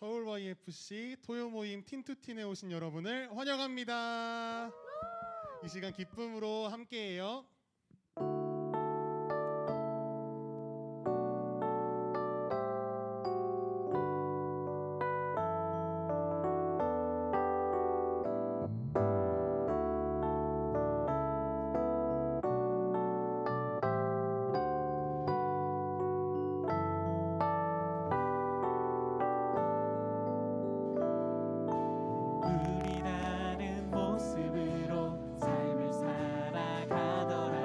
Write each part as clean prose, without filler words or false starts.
서울 YFC 토요 모임 틴투틴에 오신 여러분을 환영합니다. 이 시간 기쁨으로 함께해요. 우리 다른 모습으로 삶을 살아가더라.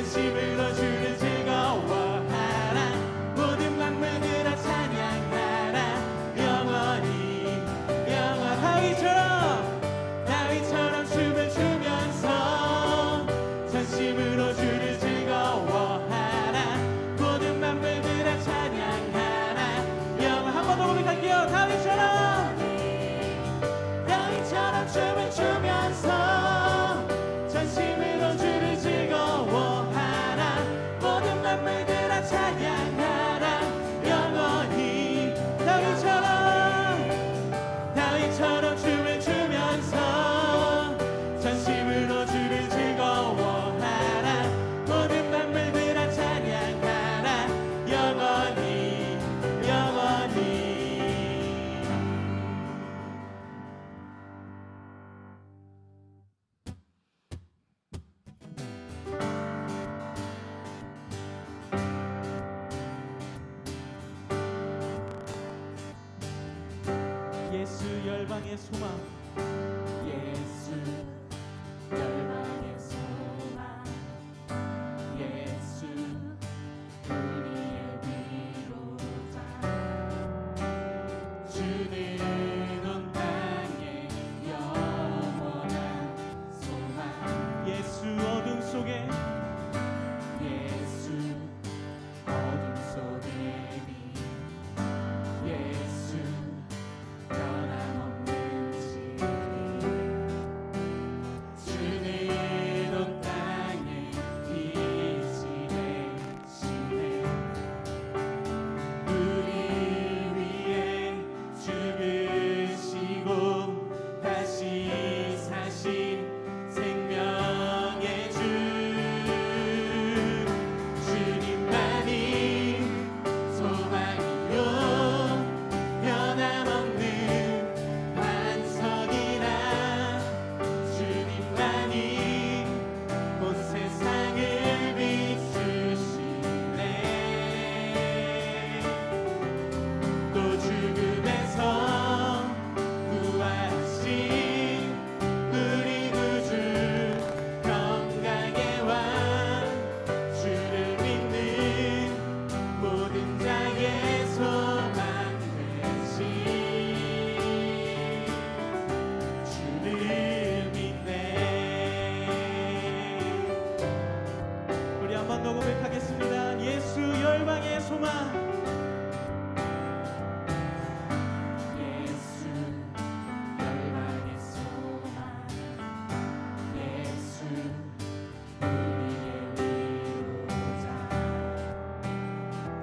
전심으로 주를 즐거워하라. 모든 만물들아 찬양하라. 영원히 다윗처럼 춤을 추면서 전심으로 주를 즐거워하라. 모든 만물들아 찬양하라. 영원 한 번 더 고백할게요. 다윗처럼 춤을 추면서 전심으로 주를 즐거워하라. 모든 만물들아 찬양하라. 영원히 다윗처럼 춤을 추면서 전심으로 주를 즐거워하라. 모든 만물들아 찬양하라. 영원히 예수 열방의 소망. 예수 열방의 소망. 예수 우리의 위로자. 주는 온 땅에 영원한 소망. 예수 어둠 속에 빛. 예수 변함없는 진리. 주는 온 땅에 빛이 되시네. 우리 위해 죽으시고 다시 사신 생명의 주. 주님만이 소망이요 변함없는 반석이라. 주님만이 온 세상을 비추시네. 또 죽음에서 구하신 우리 구주 평강의 왕. 주를 믿는 모든 자의 소망 되신. 주를 믿네. 우리 한 번 더 고백하겠습니다. 예수 열방의 소망. 예수 열방의 소망. 예수 우리의 위로자.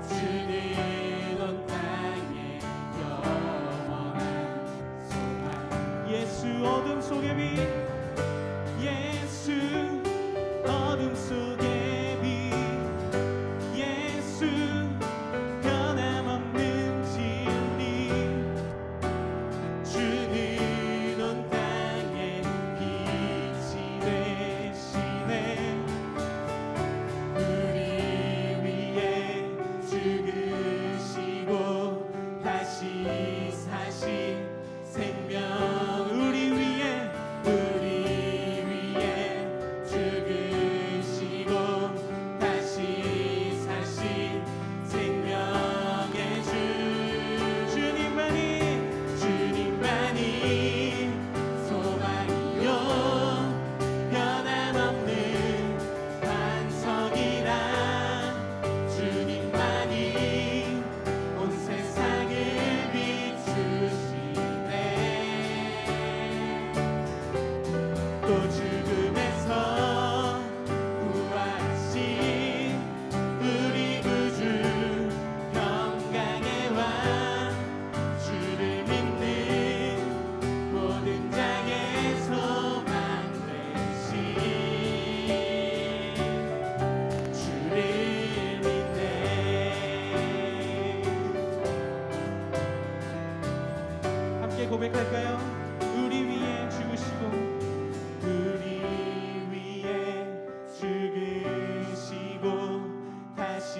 주는 온 땅에 영원한 소망. 예수 어둠 속의 빛. 예수 어둠 속의 빛. 예수 변함없는 진리. 주는 온 땅에 빛이 되시네. 우리 위해 죽으시고 다시 사신 생명. 우리 위해 죽으시고 다시 사신 생명의 주. 주님만이 소망이요 변함없는 반석이라. 주님만이 온 세상을 비추시네. 또 죽음에서 구하신 우리 구주 평강의 왕. 주를 믿는 모든 자의 소망 되신. 주를 믿네. 함께 고백할까요? 우리 위해 죽으시고 다시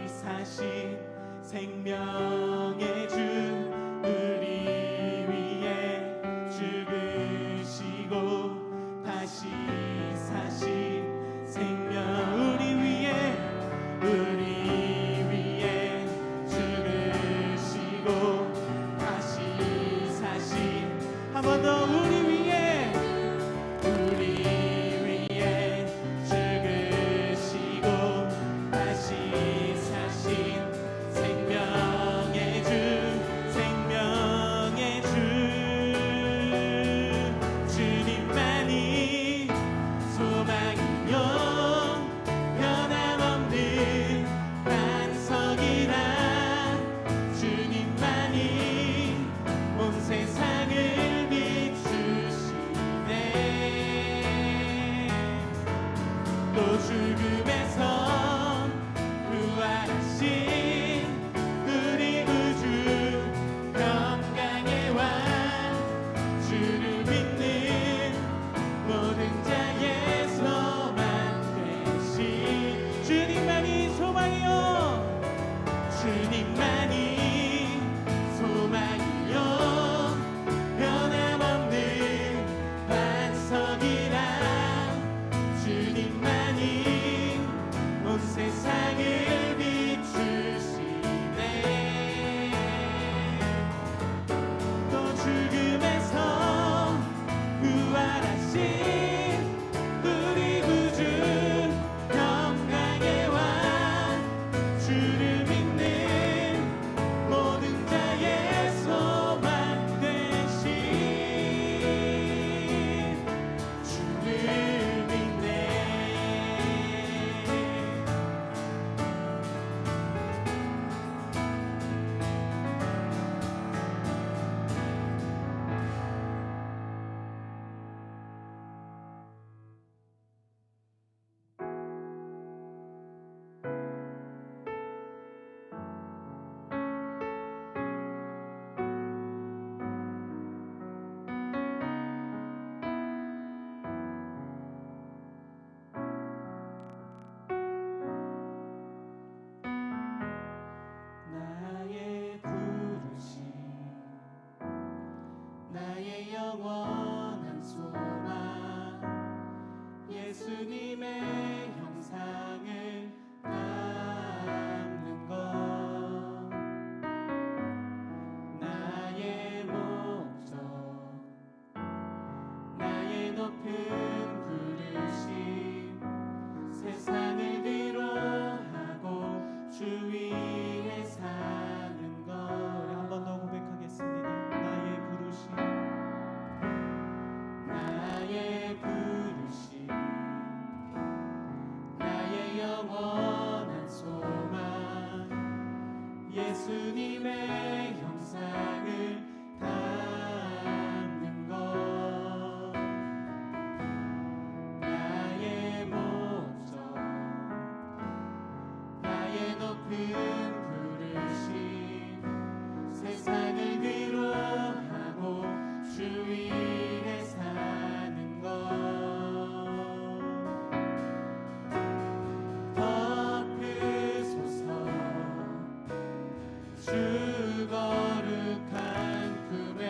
사신 생명의 주. 우리 위해 죽으시고 다시 사신 생명. 우리 온 세상을 비추시네. 또 죽음에서 부활하신 우리 구주 평강의 왕, 주를 믿는 모든 자의 소망 되신 주를 믿네. 나의 부르심, 나의 영원한 소망, 예수님의 형상을 닮는 것, 나의 목적, 나의 높은 부르심, 세상을 위로하고 주 위에 사는 것. 우리 한 번 더 고백하겠습니다. 나의 부르심, 나의 부르심, 나의 영원한 소망, 예수님의 형상을 닮는 것, 나의 목적, 나의 높은 부르심, 세상을 위로하고 주 위에 사는 것. 덮으소서 주 거룩한 품에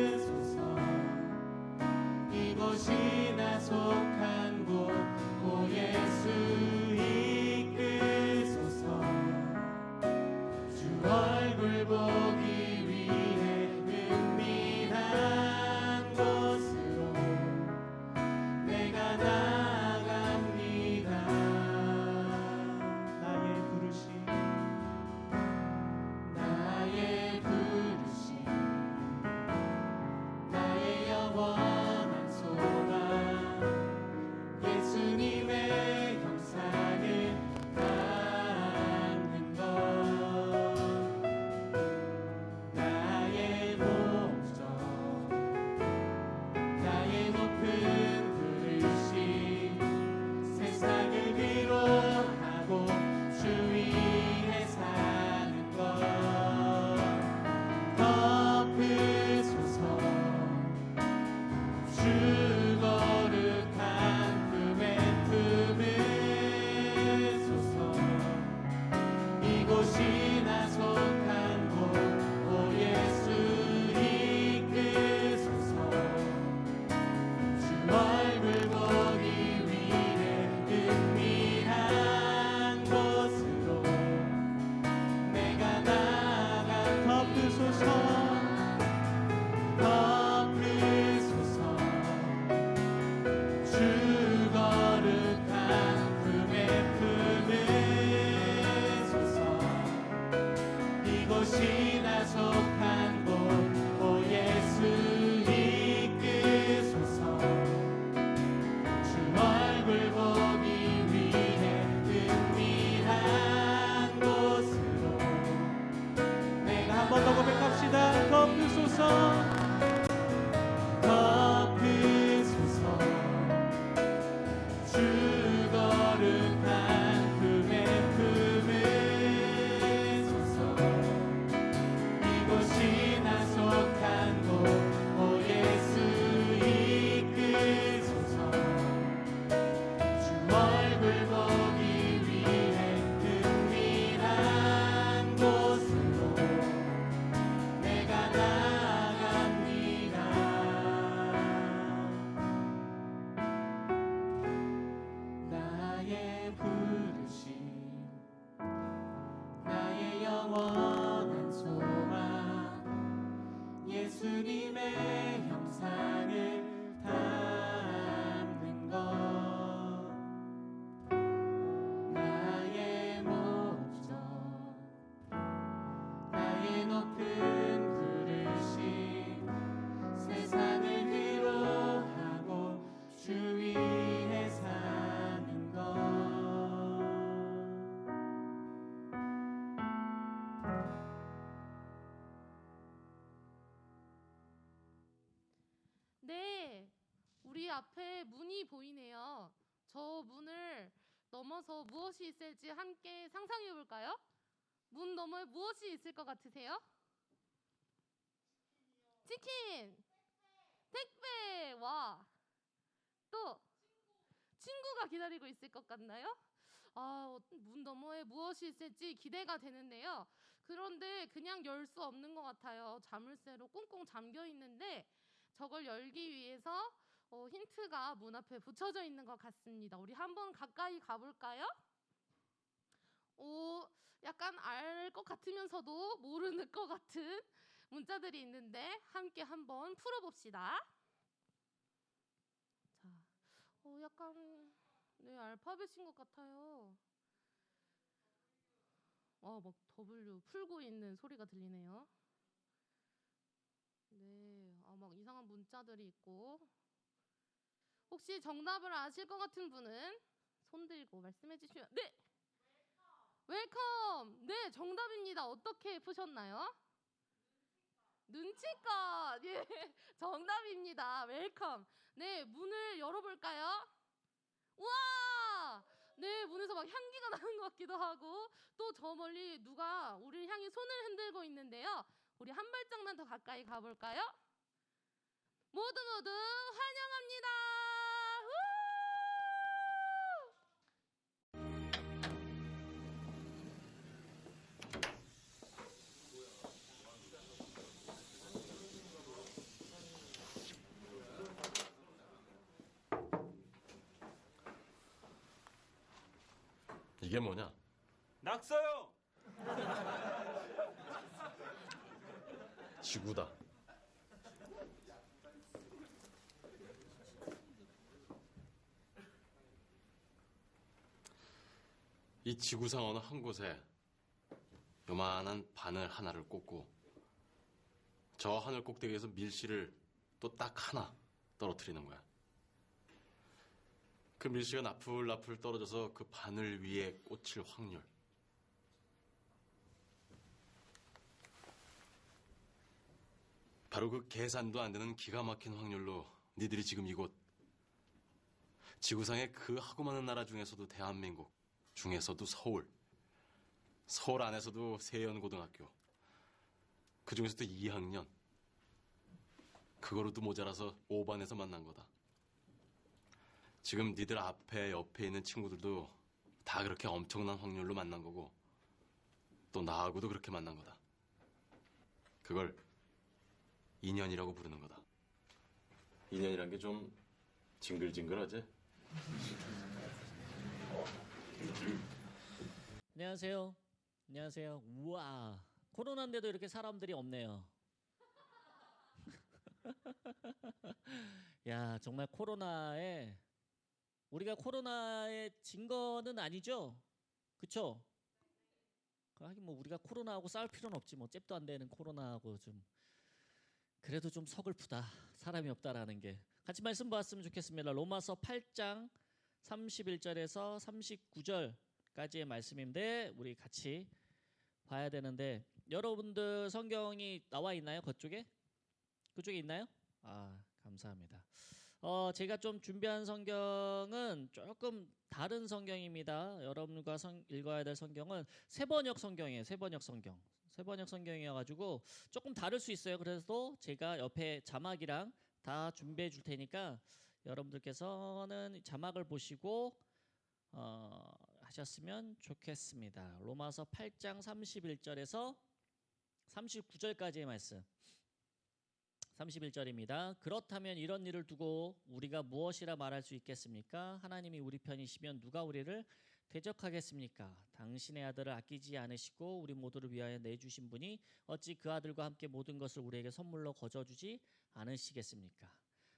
품으소서. 이곳이 나 속한 곳, 오 예수 이끌소서. 앞에 문이 보이네요. 저 문을 넘어서 무엇이 있을지 함께 상상해 볼까요? 문 너머에 무엇이 있을 것 같으세요? 치킨! 택배! 와! 또 친구가 기다리고 있을 것 같나요? 문 너머에 무엇이 있을지 기대가 되는데요. 그런데 그냥 열 수 없는 것 같아요. 자물쇠로 꽁꽁 잠겨 있는데 저걸 열기 위해서 힌트가 문 앞에 붙여져 있는 것 같습니다. 우리 한번 가까이 가볼까요? 약간 알 것 같으면서도 모르는 것 같은 문자들이 있는데 함께 한번 풀어봅시다. 자, 약간 알파벳인 것 같아요. 막 W 풀고 있는 소리가 들리네요. 네, 막 이상한 문자들이 있고. 혹시 정답을 아실 것 같은 분은 손 들고 말씀해 주시면. 네, 웰컴. 네, 정답입니다. 어떻게 푸셨나요? 눈치껏. 예, 정답입니다. 웰컴. 네, 문을 열어볼까요? 우와! 네, 문에서 막 향기가 나는 것 같기도 하고 또 저 멀리 누가 우리를 향해 손을 흔들고 있는데요. 우리 한 발짝만 더 가까이 가볼까요? 모두 환영합니다. 이게 뭐냐? 낙서요. 지구다. 이 지구상 어느 한 곳에 요만한 바늘 하나를 꽂고 저 하늘 꼭대기에서 밀실을 또 딱 하나 떨어뜨리는 거야. 그 밀실가 나풀나풀 떨어져서 그 바늘 위에 꽂힐 확률. 바로 그 계산도 안 되는 기가 막힌 확률로 니들이 지금 이곳 지구상의 그 하고 많은 나라 중에서도 대한민국 중에서도 서울 안에서도 세연고등학교 그 중에서도 2학년 그거로도 모자라서 5반에서 만난 거다. 지금 니들 앞에 옆에 있는 친구들도 다 그렇게 엄청난 확률로 만난 거고 또 나하고도 그렇게 만난 거다. 그걸 인연이라고 부르는 거다. 인연이란 게 좀 징글징글하지? 안녕하세요. 안녕하세요. 우와, 코로나인데도 이렇게 사람들이 없네요. 야, 정말 우리가 코로나에 진 거는 아니죠? 그쵸? 하긴 뭐 우리가 코로나하고 싸울 필요는 없지. 뭐 잽도 안 되는 코로나하고 좀 그래도 좀 서글프다. 사람이 없다라는 게. 같이 말씀 보았으면 좋겠습니다. 로마서 8장 31절에서 39절까지의 말씀인데 우리 같이 봐야 되는데 여러분들 성경이 나와 있나요? 그쪽에 있나요? 감사합니다. 제가 좀 준비한 성경은 조금 다른 성경입니다. 여러분과 읽어야 될 성경은 세번역 성경이에요. 세번역 성경이어가지고 조금 다를 수 있어요. 그래서 제가 옆에 자막이랑 다 준비해 줄 테니까 여러분들께서는 자막을 보시고 하셨으면 좋겠습니다. 로마서 8장 31절에서 39절까지의 말씀. 31절입니다. 그렇다면 이런 일을 두고 우리가 무엇이라 말할 수 있겠습니까? 하나님이 우리 편이시면 누가 우리를 대적하겠습니까? 당신의 아들을 아끼지 않으시고 우리 모두를 위하여 내주신 분이 어찌 그 아들과 함께 모든 것을 우리에게 선물로 거저주지 않으시겠습니까?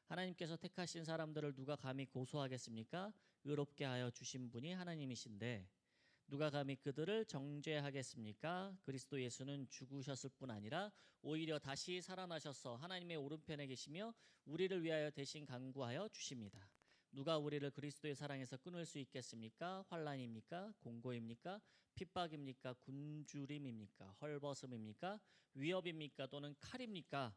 하나님께서 택하신 사람들을 누가 감히 고소하겠습니까? 의롭게 하여 주신 분이 하나님이신데 누가 감히 그들을 정죄하겠습니까? 그리스도 예수는 죽으셨을 뿐 아니라 오히려 다시 살아나셔서 하나님의 오른편에 계시며 우리를 위하여 대신 간구하여 주십니다. 누가 우리를 그리스도의 사랑에서 끊을 수 있겠습니까? 환난입니까? 공고입니까? 핍박입니까? 굶주림입니까? 헐벗음입니까? 위협입니까? 또는 칼입니까?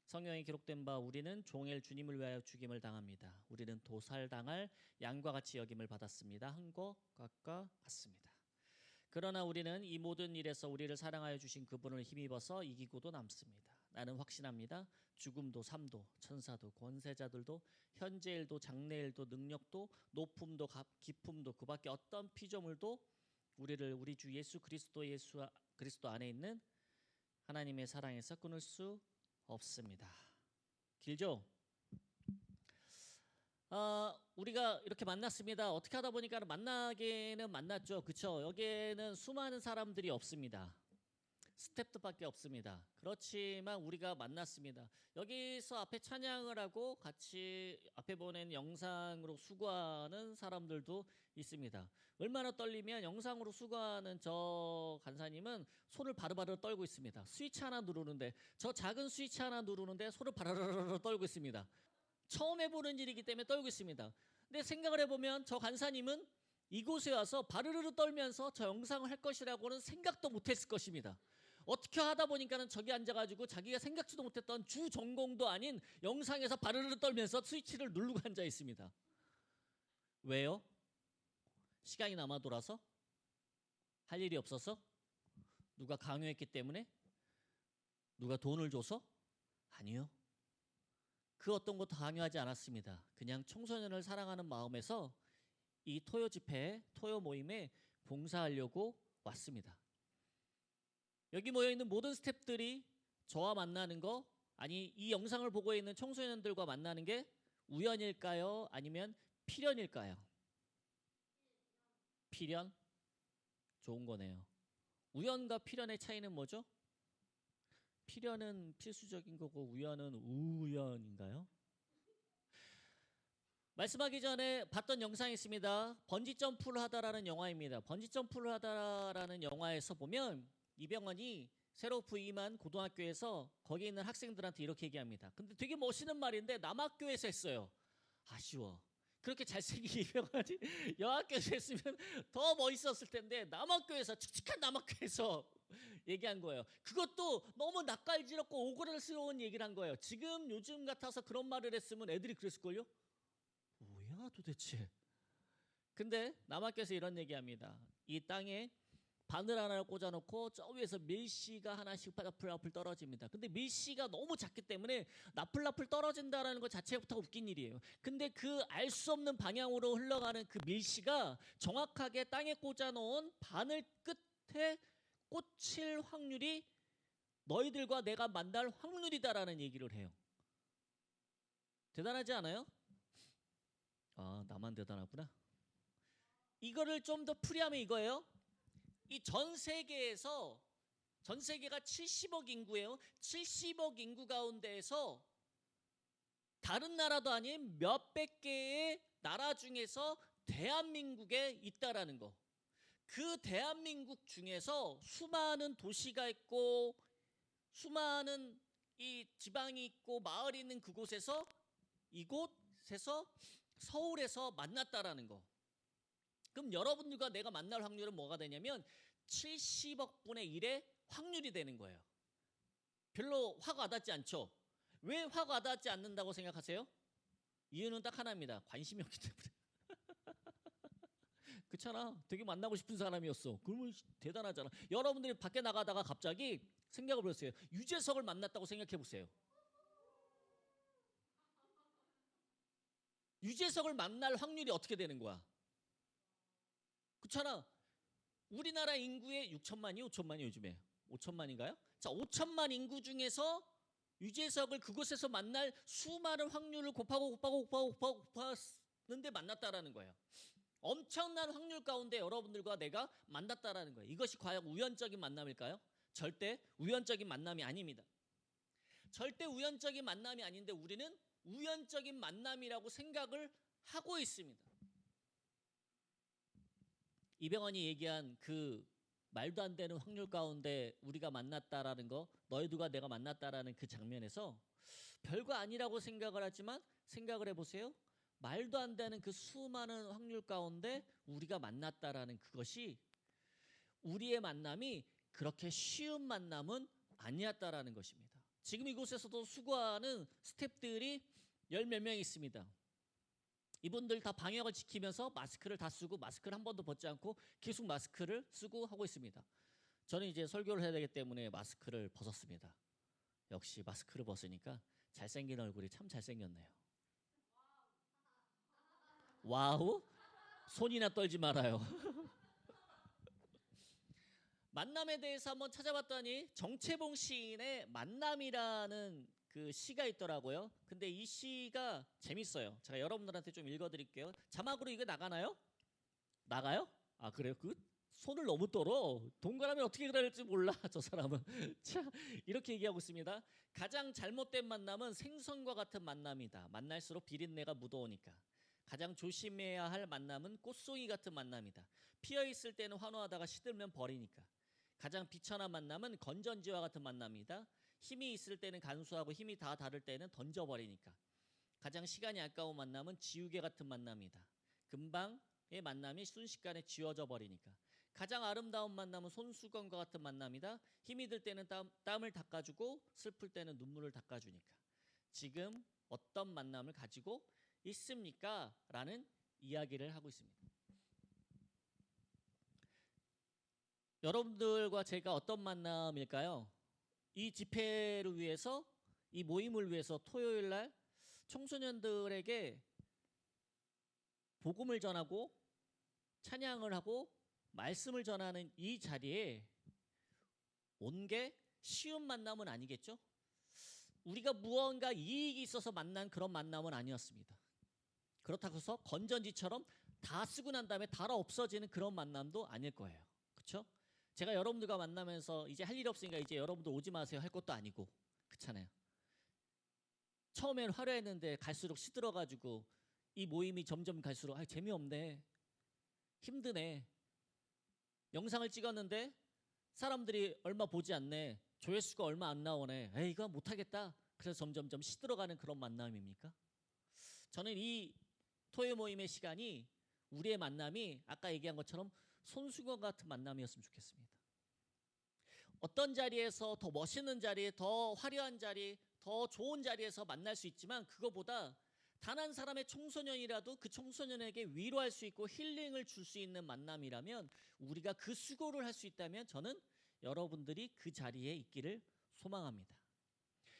성경에 기록된 바 우리는 종일 주님을 위하여 죽임을 당합니다. 우리는 도살당할 양과 같이 여김을 받았습니다. 한 것과 같습니다. 그러나 우리는 이 모든 일에서 우리를 사랑하여 주신 그분을 힘입어서 이기고도 남습니다. 나는 확신합니다. 죽음도 삶도 천사도 권세자들도 현재일도 장래일도 능력도 높음도 깊음도 그밖에 어떤 피조물도 우리를 우리 주 예수 그리스도 안에 있는 하나님의 사랑에서 끊을 수 없습니다. 길죠? 우리가 이렇게 만났습니다. 어떻게 하다 보니까 만나기는 만났죠. 그쵸? 여기에는 수많은 사람들이 없습니다. 스태프들밖에 없습니다. 그렇지만 우리가 만났습니다. 여기서 앞에 찬양을 하고 같이 앞에 보낸 영상으로 수고하는 사람들도 있습니다. 얼마나 떨리면 영상으로 수고하는 저 간사님은 손을 바르바르 떨고 있습니다. 스위치 하나 누르는데, 저 작은 스위치 하나 누르는데 손을 바르르르 떨고 있습니다. 처음 해보는 일이기 때문에 떨고 있습니다. 근데 생각을 해보면 저 간사님은 이곳에 와서 바르르르 떨면서 저 영상을 할 것이라고는 생각도 못했을 것입니다. 어떻게 하다 보니까는 저기 앉아가지고 자기가 생각지도 못했던 주 전공도 아닌 영상에서 바르르르 떨면서 스위치를 누르고 앉아 있습니다. 왜요? 시간이 남아 돌아서? 할 일이 없어서? 누가 강요했기 때문에? 누가 돈을 줘서? 아니요. 그 어떤 것도 강요하지 않았습니다. 그냥 청소년을 사랑하는 마음에서 이 토요 집회에, 토요 모임에 봉사하려고 왔습니다. 여기 모여있는 모든 스태프들이 저와 만나는 거, 아니 이 영상을 보고 있는 청소년들과 만나는 게 우연일까요? 아니면 필연일까요? 필연? 좋은 거네요. 우연과 필연의 차이는 뭐죠? 필연은 필수적인 거고 우연은 우연인가요? 말씀하기 전에 봤던 영상이 있습니다. 번지점프를 하다라는 영화입니다. 번지점프를 하다라는 영화에서 보면 이병헌이 새로 부임한 고등학교에서 거기 있는 학생들한테 이렇게 얘기합니다. 근데 되게 멋있는 말인데 남학교에서 했어요. 아쉬워. 그렇게 잘생긴 이병헌이 여학교에서 했으면 더 멋있었을 텐데 남학교에서, 칙칙한 남학교에서 얘기한 거예요. 그것도 너무 낯갈지럽고 오그라스러운 얘기를 한 거예요. 지금 요즘 같아서 그런 말을 했으면 애들이 그랬을걸요? 뭐야 도대체. 근데 남학교에서 이런 얘기합니다. 이 땅에 바늘 하나를 꽂아놓고 저 위에서 밀씨가 하나씩 나풀나풀 떨어집니다. 근데 밀씨가 너무 작기 때문에 나풀나풀 떨어진다는 것 자체부터 웃긴 일이에요. 근데 그 알 수 없는 방향으로 흘러가는 그 밀씨가 정확하게 땅에 꽂아놓은 바늘 끝에 꽂힐 확률이 너희들과 내가 만날 확률이다라는 얘기를 해요. 대단하지 않아요? 아, 나만 대단하구나. 이거를 좀 더 풀이하면 이거예요. 이 전 세계가 70억 인구예요. 70억 인구 가운데에서 다른 나라도 아닌 몇백 개의 나라 중에서 대한민국에 있다라는 거. 그 대한민국 중에서 수많은 도시가 있고 수많은 이 지방이 있고 마을이 있는 그곳에서 이곳에서 서울에서 만났다라는 거. 그럼 여러분들과 내가 만날 확률은 뭐가 되냐면 70억 분의 1의 확률이 되는 거예요. 별로 확 와닿지 않죠? 왜 확 와닿지 않는다고 생각하세요? 이유는 딱 하나입니다. 관심이 없기 때문에. 그렇잖아. 되게 만나고 싶은 사람이었어. 그러면 대단하잖아. 여러분들이 밖에 나가다가 갑자기 생각을 해보세요. 유재석을 만났다고 생각해 보세요. 유재석을 만날 확률이 어떻게 되는 거야? 그렇잖아. 우리나라 인구의 6천만이 5천만이 요즘에 5천만인가요? 자, 5천만 인구 중에서 유재석을 그곳에서 만날 수많은 확률을 곱하는데 만났다라는 거예요. 엄청난 확률 가운데 여러분들과 내가 만났다라는 거예요. 이것이 과연 우연적인 만남일까요? 절대 우연적인 만남이 아닙니다. 절대 우연적인 만남이 아닌데 우리는 우연적인 만남이라고 생각을 하고 있습니다. 이병헌이 얘기한 그 말도 안 되는 확률 가운데 우리가 만났다라는 거, 너희들과 내가 만났다라는 그 장면에서 별거 아니라고 생각을 하지만 생각을 해보세요. 말도 안 되는 그 수많은 확률 가운데 우리가 만났다라는 그것이 우리의 만남이 그렇게 쉬운 만남은 아니었다라는 것입니다. 지금 이곳에서도 수고하는 스태프들이 열 몇 명 있습니다. 이분들 다 방역을 지키면서 마스크를 다 쓰고 마스크를 한 번도 벗지 않고 계속 마스크를 쓰고 하고 있습니다. 저는 이제 설교를 해야 되기 때문에 마스크를 벗었습니다. 역시 마스크를 벗으니까 잘생긴 얼굴이 참 잘생겼네요. 와우? 손이나 떨지 말아요. 만남에 대해서 한번 찾아봤더니 정채봉 시인의 만남이라는 그 시가 있더라고요. 근데 이 시가 재밌어요. 제가 여러분들한테 좀 읽어드릴게요. 자막으로 이거 나가나요? 나가요? 아 그래요? 그 손을 너무 떨어. 동그라미 어떻게 그려야 할지 몰라 저 사람은. 자 이렇게 얘기하고 있습니다. 가장 잘못된 만남은 생선과 같은 만남이다. 만날수록 비린내가 묻어오니까. 가장 조심해야 할 만남은 꽃송이 같은 만남이다. 피어있을 때는 환호하다가 시들면 버리니까. 가장 비천한 만남은 건전지와 같은 만남이다. 힘이 있을 때는 간수하고 힘이 다 다를 때는 던져버리니까. 가장 시간이 아까운 만남은 지우개 같은 만남이다. 금방의 만남이 순식간에 지워져 버리니까. 가장 아름다운 만남은 손수건과 같은 만남이다. 힘이 들 때는 땀을 닦아주고 슬플 때는 눈물을 닦아주니까. 지금 어떤 만남을 가지고 있습니까? 라는 이야기를 하고 있습니다. 여러분들과 제가 어떤 만남일까요? 이 집회를 위해서, 이 모임을 위해서 토요일 날 청소년들에게 복음을 전하고 찬양을 하고 말씀을 전하는 이 자리에 온 게 쉬운 만남은 아니겠죠? 우리가 무언가 이익이 있어서 만난 그런 만남은 아니었습니다. 그렇다고 해서 건전지처럼 다 쓰고 난 다음에 다 없어지는 그런 만남도 아닐 거예요. 그렇죠? 제가 여러분들과 만나면서 이제 할 일 없으니까 이제 여러분들 오지 마세요 할 것도 아니고 그렇잖아요. 처음엔 화려했는데 갈수록 시들어가지고 이 모임이 점점 갈수록 재미없네, 힘드네. 영상을 찍었는데 사람들이 얼마 보지 않네, 조회수가 얼마 안 나오네, 에이 이거 못하겠다. 그래서 점점점 시들어가는 그런 만남입니까? 저는 이 토요 모임의 시간이, 우리의 만남이 아까 얘기한 것처럼 손수건 같은 만남이었으면 좋겠습니다. 어떤 자리에서 더 멋있는 자리, 더 화려한 자리, 더 좋은 자리에서 만날 수 있지만 그거보다 단 한 사람의 청소년이라도 그 청소년에게 위로할 수 있고 힐링을 줄 수 있는 만남이라면, 우리가 그 수고를 할 수 있다면 저는 여러분들이 그 자리에 있기를 소망합니다.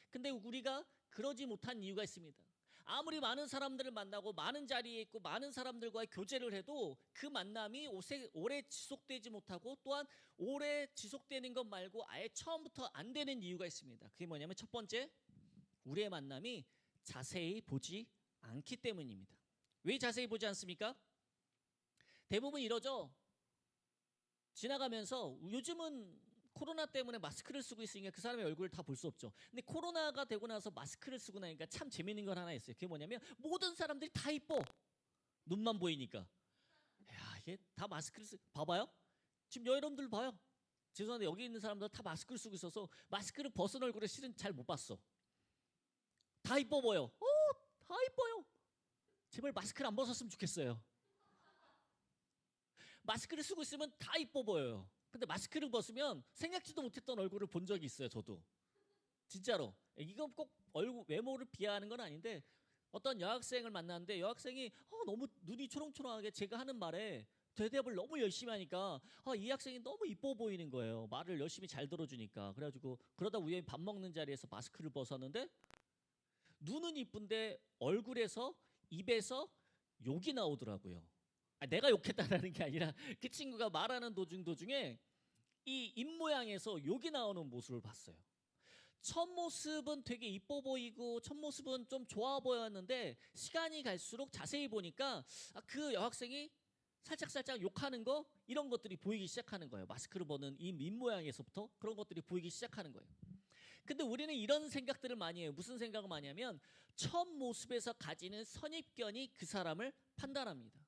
근데 우리가 그러지 못한 이유가 있습니다. 아무리 많은 사람들을 만나고 많은 자리에 있고 많은 사람들과의 교제를 해도 그 만남이 오래 지속되지 못하고, 또한 오래 지속되는 것 말고 아예 처음부터 안 되는 이유가 있습니다. 그게 뭐냐면 첫 번째, 우리의 만남이 자세히 보지 않기 때문입니다. 왜 자세히 보지 않습니까? 대부분 이러죠. 지나가면서, 요즘은 코로나 때문에 마스크를 쓰고 있으니까 그 사람의 얼굴을 다 볼 수 없죠. 근데 코로나가 되고 나서 마스크를 쓰고 나니까 참 재밌는 건 하나 있어요. 그게 뭐냐면 모든 사람들이 다 이뻐. 눈만 보이니까. 야, 이게 다 마스크를 봐봐요. 지금 여러분들 봐요. 죄송한데 여기 있는 사람들 다 마스크를 쓰고 있어서 마스크를 벗은 얼굴을 실은 잘 못 봤어. 다 이뻐 보여. 다 이뻐요. 제발 마스크를 안 벗었으면 좋겠어요. 마스크를 쓰고 있으면 다 이뻐 보여요. 근데 마스크를 벗으면 생각지도 못했던 얼굴을 본 적이 있어요. 저도 진짜로. 이건 꼭 얼굴 외모를 비하하는 건 아닌데, 어떤 여학생을 만났는데 여학생이 너무 눈이 초롱초롱하게 제가 하는 말에 대답을 너무 열심히 하니까 이 학생이 너무 이뻐 보이는 거예요. 말을 열심히 잘 들어주니까. 그래가지고 그러다 우연히 밥 먹는 자리에서 마스크를 벗었는데 눈은 이쁜데 얼굴에서, 입에서 욕이 나오더라고요. 내가 욕했다라는 게 아니라 그 친구가 말하는 도중에 이 입모양에서 욕이 나오는 모습을 봤어요. 첫 모습은 되게 이뻐 보이고 첫 모습은 좀 좋아 보였는데 시간이 갈수록 자세히 보니까 그 여학생이 살짝 욕하는 거, 이런 것들이 보이기 시작하는 거예요. 마스크를 벗는 이 입모양에서부터 그런 것들이 보이기 시작하는 거예요. 근데 우리는 이런 생각들을 많이 해요. 무슨 생각을 많이 하면 첫 모습에서 가지는 선입견이 그 사람을 판단합니다.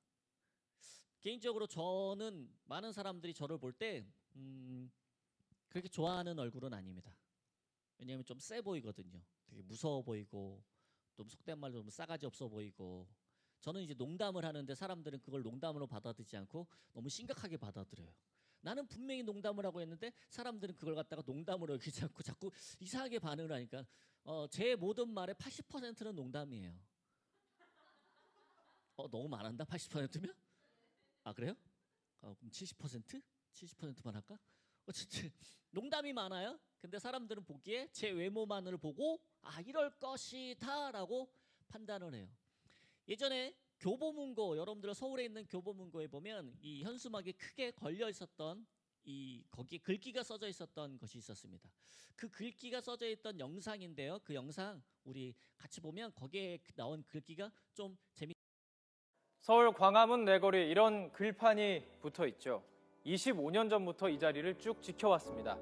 개인적으로 저는 많은 사람들이 저를 볼 때 그렇게 좋아하는 얼굴은 아닙니다. 왜냐하면 좀 세 보이거든요. 되게 무서워 보이고, 좀 속된 말로 좀 싸가지 없어 보이고. 저는 이제 농담을 하는데 사람들은 그걸 농담으로 받아들이지 않고 너무 심각하게 받아들여요. 나는 분명히 농담을 하고 했는데 사람들은 그걸 갖다가 농담으로 여기지 않고 자꾸 이상하게 반응을 하니까 제 모든 말의 80%는 농담이에요. 너무 말한다 80%면? 아 그래요? 그럼 70%? 70%만 할까? 어쨌든 농담이 많아요. 근데 사람들은 보기에 제 외모만을 보고 이럴 것이다라고 판단을 해요. 예전에 교보문고, 여러분들 서울에 있는 교보문고에 보면 이 현수막이 크게 걸려 있었던 거기에 글귀가 써져 있었던 것이 있었습니다. 그 글귀가 써져 있던 영상인데요. 그 영상 우리 같이 보면 거기에 나온 글귀가 좀 서울 광화문 내거리에 이런 글판이 붙어 있죠. 25년 전부터 이 자리를 쭉 지켜왔습니다.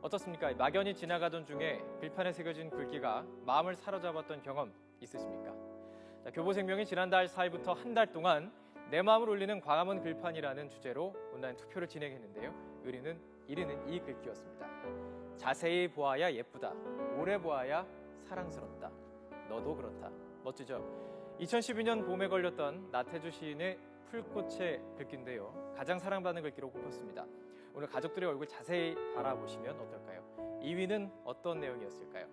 어떻습니까? 막연히 지나가던 중에 글판에 새겨진 글귀가 마음을 사로잡았던 경험 있으십니까? 자, 교보생명이 지난달 4일부터 한 달 동안 내 마음을 울리는 광화문 글판이라는 주제로 온라인 투표를 진행했는데요. 1위는 이 글귀였습니다. 자세히 보아야 예쁘다. 오래 보아야 사랑스럽다. 너도 그렇다. 멋지죠? 2012년 봄에 걸렸던 나태주 시인의 풀꽃의 글귀인데요. 가장 사랑받는 글귀로 꼽혔습니다. 오늘 가족들의 얼굴 자세히 바라보시면 어떨까요? 2위는 어떤 내용이었을까요?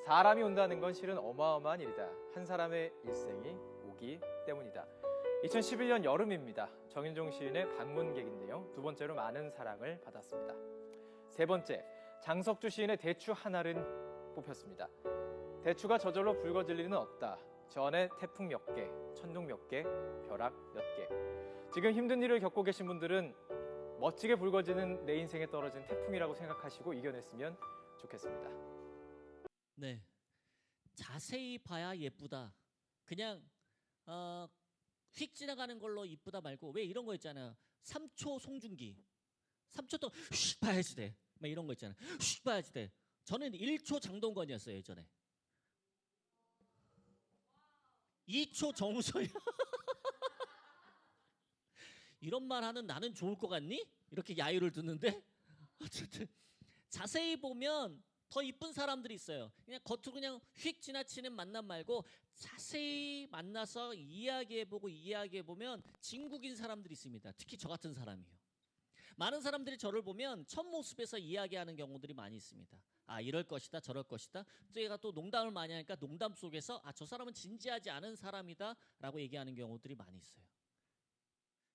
사람이 온다는 건 실은 어마어마한 일이다. 한 사람의 일생이 오기 때문이다. 2011년 여름입니다. 정인종 시인의 방문객인데요. 두 번째로 많은 사랑을 받았습니다. 세 번째, 장석주 시인의 대추 하나는 뽑혔습니다. 대추가 저절로 붉어질 리는 없다. 전에 태풍 몇 개, 천둥 몇 개, 벼락 몇 개. 지금 힘든 일을 겪고 계신 분들은 멋지게 붉어지는 내 인생에 떨어진 태풍이라고 생각하시고 이겨냈으면 좋겠습니다. 네, 자세히 봐야 예쁘다. 그냥 휙 지나가는 걸로 이쁘다 말고 왜 이런 거 있잖아요. 3초 송중기. 3초 동안 휙 봐야지 돼. 막 이런 거 있잖아요. 휙 봐야지 돼. 저는 1초 장동건이었어요 예전에. 2초 정우성이. 이런 말 하는 나는 좋을 것 같니? 이렇게 야유를 듣는데 어쨌든 자세히 보면 더 이쁜 사람들이 있어요. 그냥 겉으로 그냥 휙 지나치는 만남 말고 자세히 만나서 이야기해보면 진국인 사람들이 있습니다. 특히 저 같은 사람이요. 많은 사람들이 저를 보면 첫 모습에서 이야기하는 경우들이 많이 있습니다. 이럴 것이다 저럴 것이다. 또 얘가 또 농담을 많이 하니까 농담 속에서 저 사람은 진지하지 않은 사람이다 라고 얘기하는 경우들이 많이 있어요.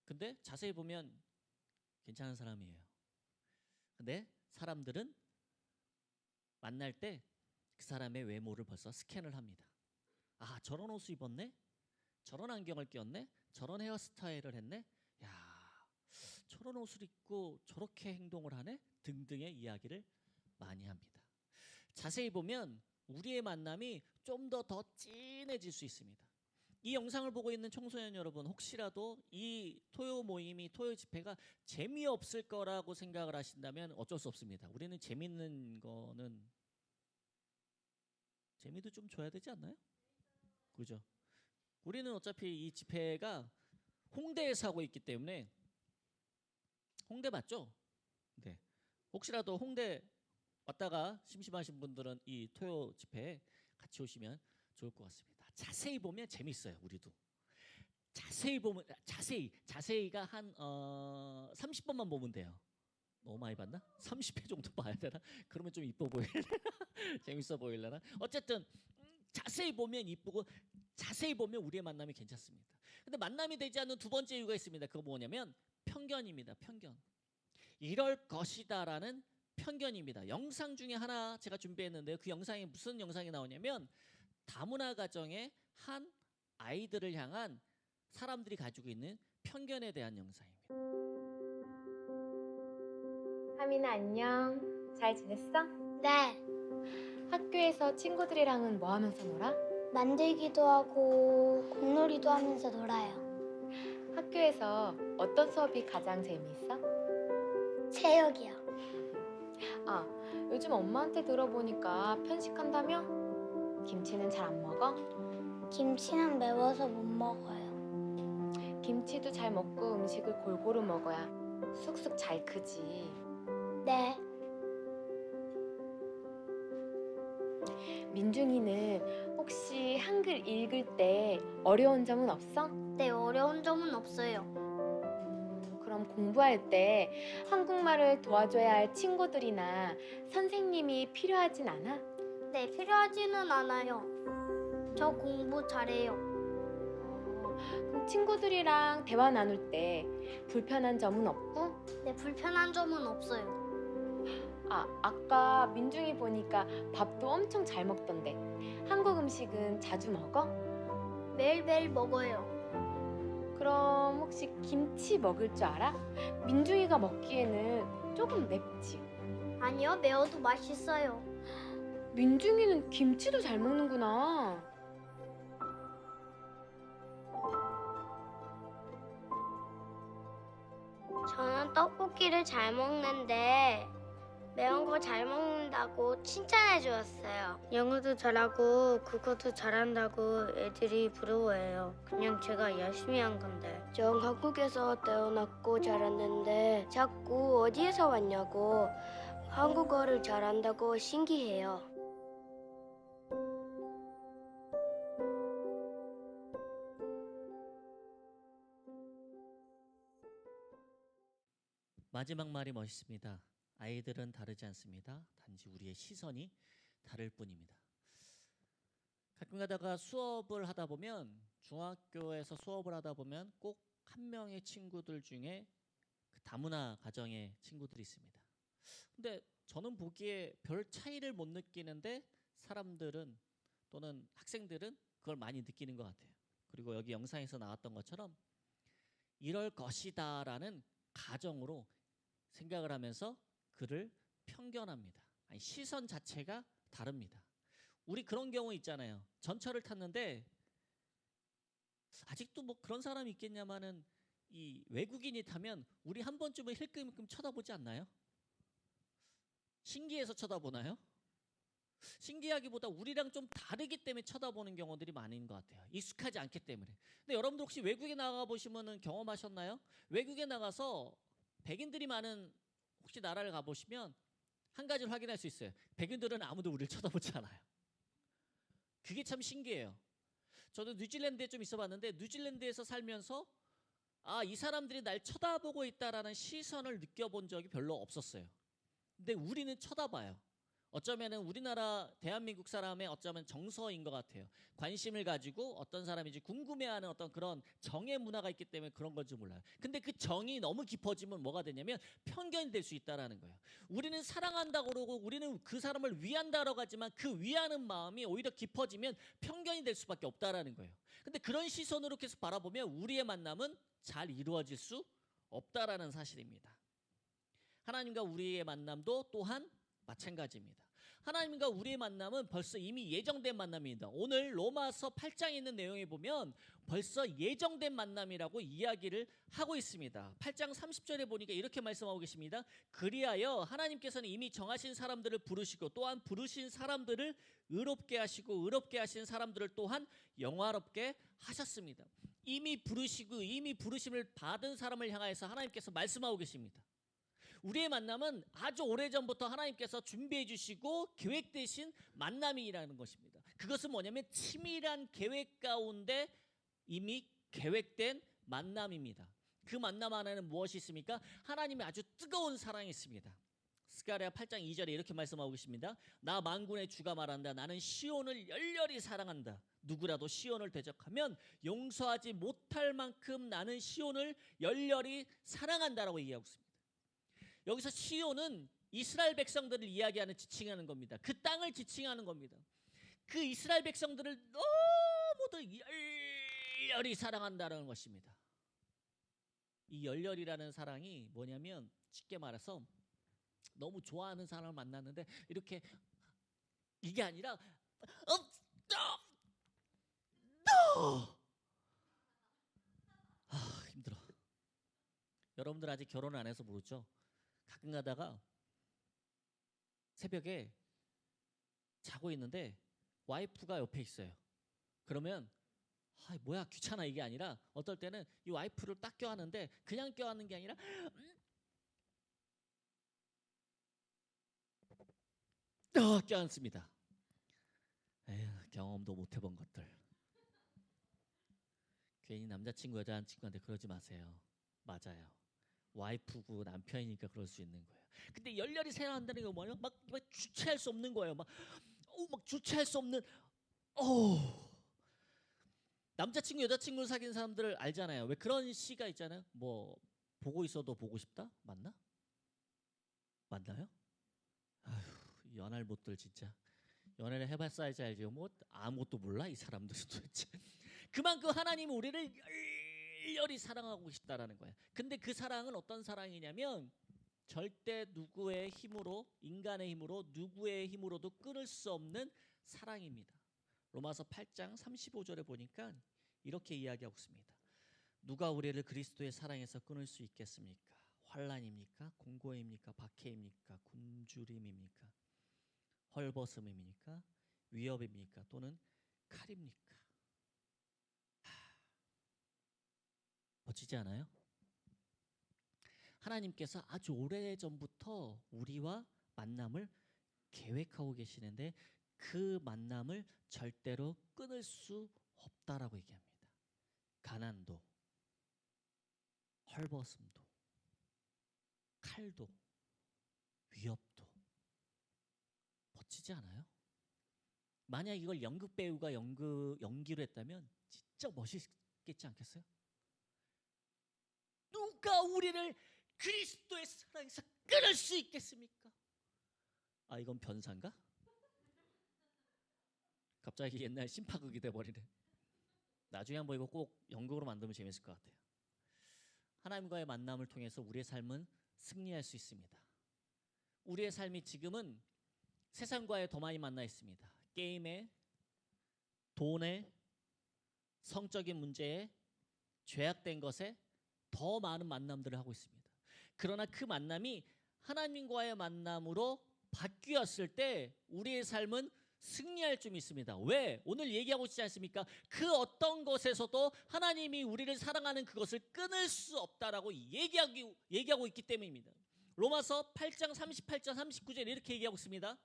근데 자세히 보면 괜찮은 사람이에요. 근데 사람들은 만날 때 그 사람의 외모를 벌써 스캔을 합니다. 저런 옷을 입었네? 저런 안경을 꼈네? 저런 헤어스타일을 했네? 야, 저런 옷을 입고 저렇게 행동을 하네? 등등의 이야기를 많이 합니다. 자세히 보면 우리의 만남이 좀 더 진해질 수 있습니다. 이 영상을 보고 있는 청소년 여러분, 혹시라도 이 토요 모임이, 토요 집회가 재미없을 거라고 생각을 하신다면 어쩔 수 없습니다. 우리는 재밌는 거는 재미도 좀 줘야 되지 않나요? 그죠? 우리는 어차피 이 집회가 홍대에서 하고 있기 때문에, 홍대 맞죠? 네. 혹시라도 홍대 왔다가 심심하신 분들은 이 토요 집회에 같이 오시면 좋을 것 같습니다. 자세히 보면 재밌어요. 우리도 자세히 보면 자세히가 한 30번만 보면 돼요. 너무 많이 봤나? 30회 정도 봐야 되나? 그러면 좀 이뻐 보일래나? 재밌어 보일래나? 어쨌든 자세히 보면 이쁘고 자세히 보면 우리의 만남이 괜찮습니다. 근데 만남이 되지 않는 두 번째 이유가 있습니다. 그거 뭐냐면 편견입니다. 편견. 이럴 것이다라는 편견입니다. 영상 중에 하나 제가 준비했는데요. 그 영상이 무슨 영상이 나오냐면 다문화 가정의 한 아이들을 향한 사람들이 가지고 있는 편견에 대한 영상입니다. 하민아 안녕. 잘 지냈어? 네, 학교에서 친구들이랑은 뭐 하면서 놀아? 만들기도 하고 공놀이도 하면서 놀아요. 학교에서 어떤 수업이 가장 재미있어? 체육이요. 요즘 엄마한테 들어보니까 편식한다며? 김치는 잘 안 먹어? 김치는 매워서 못 먹어요. 김치도 잘 먹고 음식을 골고루 먹어야 쑥쑥 잘 크지. 네, 민중이는 혹시 한글 읽을 때 어려운 점은 없어? 네, 어려운 점은 없어요. 그럼 우리처럼 공부할 때 한국말을 도와줘야 할 친구들이나 선생님이 필요하진 않아? 네, 필요하지는 않아요. 저 공부 잘해요. 그럼 친구들이랑 대화 나눌 때 불편한 점은 없고? 네, 불편한 점은 없어요. 아까 민중이 보니까 밥도 엄청 잘 먹던데 한국 음식은 자주 먹어? 매일매일 먹어요. 그럼 혹시 김치 먹을 줄 알아? 민중이가 먹기에는 조금 맵지. 아니요, 매워도 맛있어요. 민중이는 김치도 잘 먹는구나. 저는 떡볶이를 잘 먹는데 매운 거 잘 먹는다고 칭찬해 주었어요. 영어도 잘하고 국어도 잘한다고 애들이 부러워해요. 그냥 제가 열심히 한 건데. 전 한국에서 태어났고 자랐는데 자꾸 어디에서 왔냐고 한국어를 잘한다고 신기해요. 마지막 말이 멋있습니다. 아이들은 다르지 않습니다. 단지 우리의 시선이 다를 뿐입니다. 가끔 가다가 수업을 하다 보면 중학교에서 수업을 하다 보면 꼭 한 명의 친구들 중에 그 다문화 가정의 친구들이 있습니다. 근데 저는 보기에 별 차이를 못 느끼는데 사람들은 또는 학생들은 그걸 많이 느끼는 것 같아요. 그리고 여기 영상에서 나왔던 것처럼 이럴 것이다라는 가정으로 생각을 하면서 그를 편견합니다. 아니, 시선 자체가 다릅니다. 우리 그런 경우 있잖아요. 전철을 탔는데 아직도 뭐 그런 사람이 있겠냐마는 이 외국인이 타면 우리 한 번쯤은 힐끔힐끔 쳐다보지 않나요? 신기해서 쳐다보나요? 신기하기보다 우리랑 좀 다르기 때문에 쳐다보는 경우들이 많은 것 같아요. 익숙하지 않기 때문에. 근데 여러분들 혹시 외국에 나가 보시면은 경험하셨나요? 외국에 나가서 백인들이 많은 혹시 나라를 가보시면 한 가지를 확인할 수 있어요. 백인들은 아무도 우리를 쳐다보지 않아요. 그게 참 신기해요. 저도 뉴질랜드에 좀 있어봤는데 뉴질랜드에서 살면서 이 사람들이 날 쳐다보고 있다라는 시선을 느껴본 적이 별로 없었어요. 근데 우리는 쳐다봐요. 어쩌면은 우리나라 대한민국 사람의 어쩌면 정서인 것 같아요. 관심을 가지고 어떤 사람인지 궁금해하는 어떤 그런 정의 문화가 있기 때문에 그런 건지 몰라요. 근데 그 정이 너무 깊어지면 뭐가 되냐면 편견이 될 수 있다라는 거예요. 우리는 사랑한다고 그러고 우리는 그 사람을 위한다라고 하지만 그 위하는 마음이 오히려 깊어지면 편견이 될 수밖에 없다라는 거예요. 근데 그런 시선으로 계속 바라보면 우리의 만남은 잘 이루어질 수 없다라는 사실입니다. 하나님과 우리의 만남도 또한 마찬가지입니다. 하나님과 우리의 만남은 벌써 이미 예정된 만남입니다. 오늘 로마서 8장에 있는 내용에 보면 벌써 예정된 만남이라고 이야기를 하고 있습니다. 8장 30절에 보니까 이렇게 말씀하고 계십니다. 그리하여 하나님께서는 이미 정하신 사람들을 부르시고 또한 부르신 사람들을 의롭게 하시고 의롭게 하신 사람들을 또한 영화롭게 하셨습니다. 이미 부르시고 이미 부르심을 받은 사람을 향하여서 하나님께서 말씀하고 계십니다. 우리의 만남은 아주 오래전부터 하나님께서 준비해 주시고 계획되신 만남이라는 것입니다. 그것은 뭐냐면 치밀한 계획 가운데 이미 계획된 만남입니다. 그 만남 안에는 무엇이 있습니까? 하나님의 아주 뜨거운 사랑이 있습니다. 스가랴 8장 2절에 이렇게 말씀하고 계십니다. 나 만군의 주가 말한다. 나는 시온을 열렬히 사랑한다. 누구라도 시온을 대적하면 용서하지 못할 만큼 나는 시온을 열렬히 사랑한다라고 얘기하고 있습니다. 여기서 시온은 이스라엘 백성들을 이야기하는 지칭하는 겁니다. 그 땅을 지칭하는 겁니다. 그 이스라엘 백성들을 너무도 열렬히 사랑한다는 것입니다. 이 열렬이라는 사랑이 뭐냐면 쉽게 말해서 너무 좋아하는 사람을 만났는데 이렇게 이게 아니라 힘들어. 여러분들 아직 결혼 안 해서 모르죠? 가끔 가다가 새벽에 자고 있는데 와이프가 옆에 있어요. 그러면 뭐야 귀찮아 이게 아니라 어떨 때는 이 와이프를 딱 껴안는데 그냥 껴안는 게 아니라 껴안습니다. 에휴, 경험도 못 해본 것들. 괜히 남자친구 여자친구한테 그러지 마세요. 맞아요. 와이프고 남편이니까 그럴 수 있는 거예요. 근데 열렬히 사랑한다는 게 뭐예요? 막 주체할 수 없는 거예요. 막 주체할 수 없는 남자친구 여자친구를 사귄 사람들을 알잖아요. 왜 그런 시가 있잖아요. 뭐 보고 있어도 보고 싶다? 맞나? 맞나요? 아휴, 연할못들 진짜. 연애를 해봤어야지 알지. 뭐 아무것도 몰라 이 사람들은 도대체. 그만큼 하나님은 우리를 열렬히 사랑하고 싶다라는 거예요. 근데 그 사랑은 어떤 사랑이냐면 절대 누구의 힘으로, 인간의 힘으로, 누구의 힘으로도 끊을 수 없는 사랑입니다. 로마서 8장 35절에 보니까 이렇게 이야기하고 있습니다. 누가 우리를 그리스도의 사랑에서 끊을 수 있겠습니까? 환난입니까? 공고입니까? 박해입니까? 굶주림입니까? 헐벗음입니까? 위협입니까? 또는 칼입니까? 멋지지 않아요? 하나님께서 아주 오래전부터 우리와 만남을 계획하고 계시는데 그 만남을 절대로 끊을 수 없다라고 얘기합니다. 가난도, 헐벗음도, 칼도, 위협도. 멋지지 않아요? 만약 이걸 연극 배우가 연기로 했다면 진짜 멋있겠지 않겠어요? 누가 우리를 그리스도의 사랑에서 끊을 수 있겠습니까? 아, 이건 변사인가? 갑자기 옛날 심파극이 돼버리네. 나중에 한번 이거 꼭 연극으로 만들면 재밌을 것 같아요. 하나님과의 만남을 통해서 우리의 삶은 승리할 수 있습니다. 우리의 삶이 지금은 세상과의 더 많이 만나 있습니다. 게임에, 돈에, 성적인 문제에, 죄악된 것에 더 많은 만남들을 하고 있습니다. 그러나 그 만남이 하나님과의 만남으로 바뀌었을 때 우리의 삶은 승리할 줄 믿습니다. 왜? 오늘 얘기하고 있지 않습니까? 그 어떤 것에서도 하나님이 우리를 사랑하는 그것을 끊을 수 없다라고 얘기하고 있기 때문입니다. 로마서 8장 38절 39절 이렇게 얘기하고 있습니다.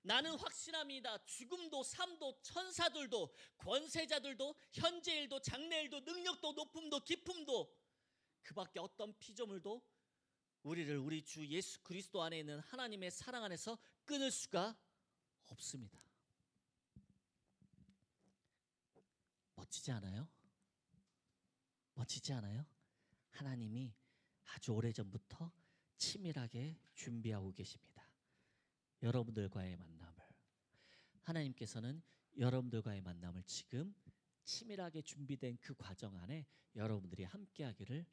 나는 확신합니다. 죽음도 삶도 천사들도 권세자들도 현재일도 장래일도 능력도 높음도 깊음도 그 밖에 어떤 피조물도 우리를 우리 주 예수 그리스도 안에 있는 하나님의 사랑 안에서 끊을 수가 없습니다. 멋지지 않아요? 멋지지 않아요? 하나님이 아주 오래전부터 치밀하게 준비하고 계십니다. 여러분들과의 만남을. 하나님께서는 여러분들과의 만남을 지금 치밀하게 준비된 그 과정 안에 여러분들이 함께하기를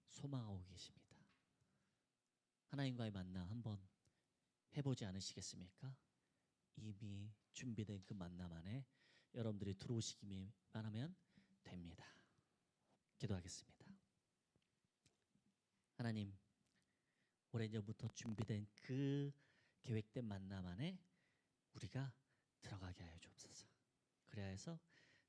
소망하고 계십니다. 하나님과의 만남 한번 해보지 않으시겠습니까? 이미 준비된 그 만남 안에 여러분들이 들어오시기만 하면 됩니다. 기도하겠습니다. 하나님, 오래전부터 준비된 그 계획된 만남 안에 우리가 들어가게 하여 주옵소서. 그래야 해서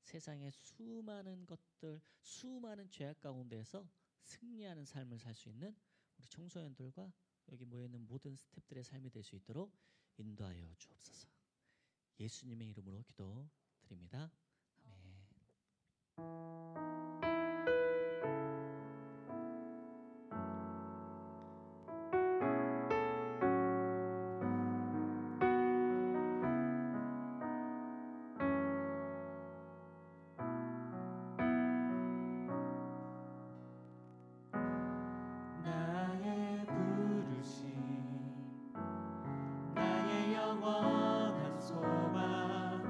세상의 수많은 것들, 수많은 죄악 가운데에서 승리하는 삶을 살 수 있는 우리 청소년들과 여기 모여있는 모든 스태프들의 삶이 될 수 있도록 인도하여 주옵소서. 예수님의 이름으로 기도드립니다. 아멘. 나의 부르심 나의 영원한 소망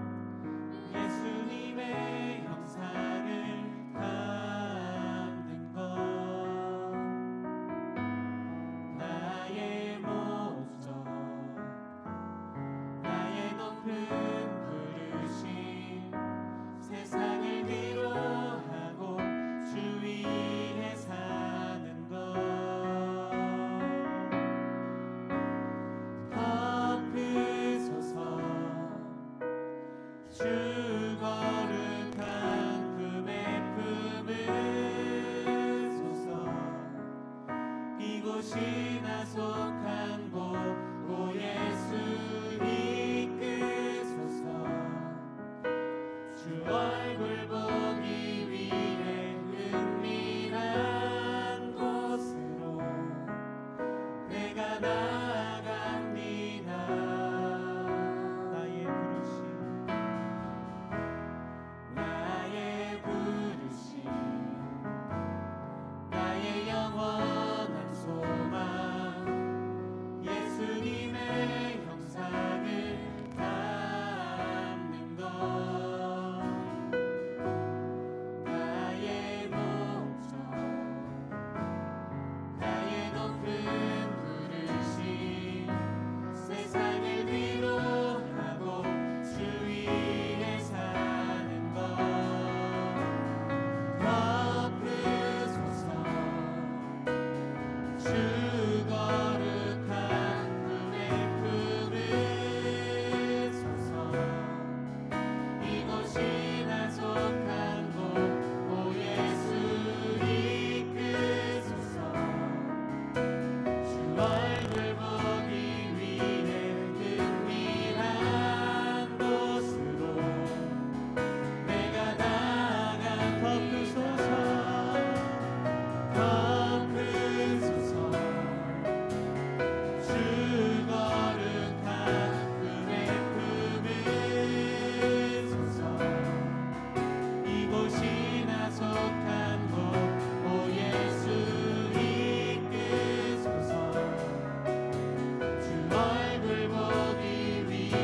예수님의 형상을 담는 것 나의 목적 나의 높은 부르심 세상을 위로하고 주 위에 사는 것 덮으소서 주 거룩한 품에 품으소서 이곳이 나 속한 곳 오 예수 이끄소서 주 얼굴 보기 위해 은밀한 곳으로 나아갑니다. 나의 부르심, 나의 영원한 소망, 예수님의 형상을 닮는 것, 나의 목적, 나의 높은 부르심, 세상을 위로하고 주 위에 사는 것, 덮으소서 주 거룩한 품에 품으소서. 이곳이 나 속한 곳, 오 예수 이끄소서. 주 얼굴 보기 위해 은밀한 곳으로 내가 나아갑니다. 덮으소서 주 거룩한 품에 품으소서. 이곳이 나 속한 곳, 오 예수 이끄소서. 주 얼굴 보기 위해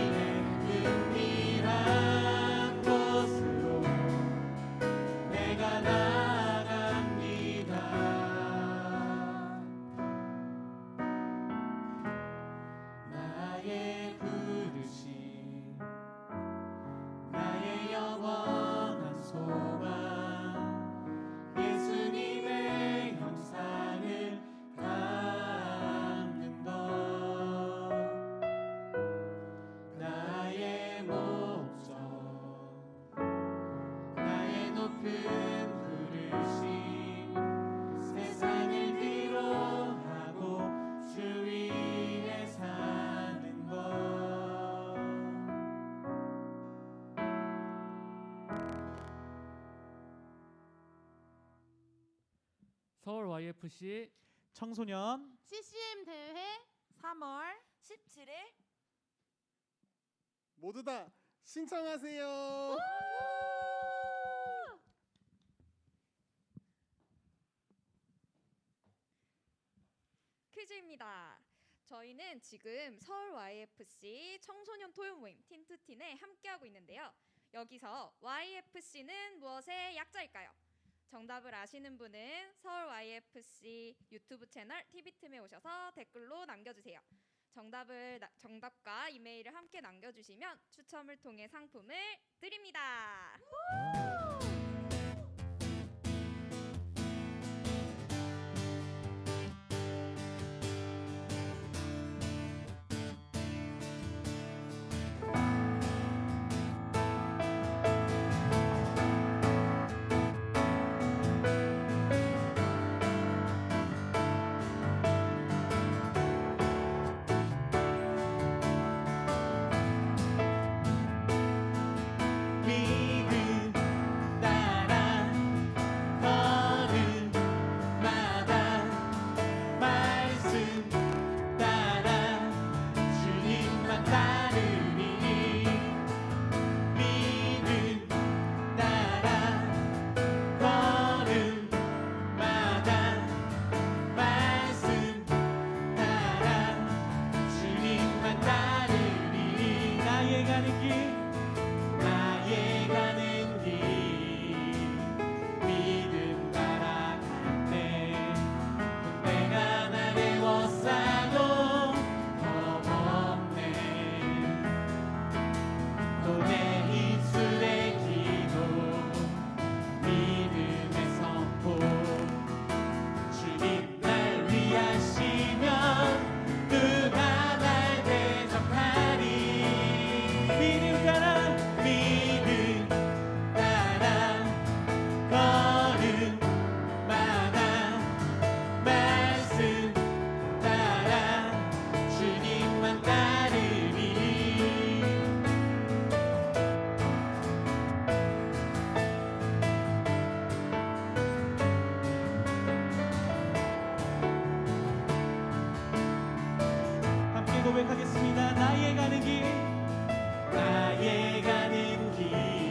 은밀한 곳으로 내가 나아갑니다. 나의 부르심, 나의 영원한 소망, 예수님의 형상을 닮는 것, 나의 목적, 나의 높은 부르심, 세상을 위로하고 주 위에 사는 것. 서울 YFC 청소년 CCM 대회 3월 17일 모두 다 신청하세요. 퀴즈입니다. 저희는 지금 서울 YFC 청소년 토요 모임 틴투틴에 함께하고 있는데요. 여기서 YFC는 무엇의 약자일까요? 정답을 아시는 분은 서울 YFC 유튜브 채널 TV틈에 오셔서 댓글로 남겨주세요. 정답과 이메일을 함께 남겨주시면 추첨을 통해 상품을 드립니다. 비그 고백하겠습니다. 나의 가는 길, 나의 가는 길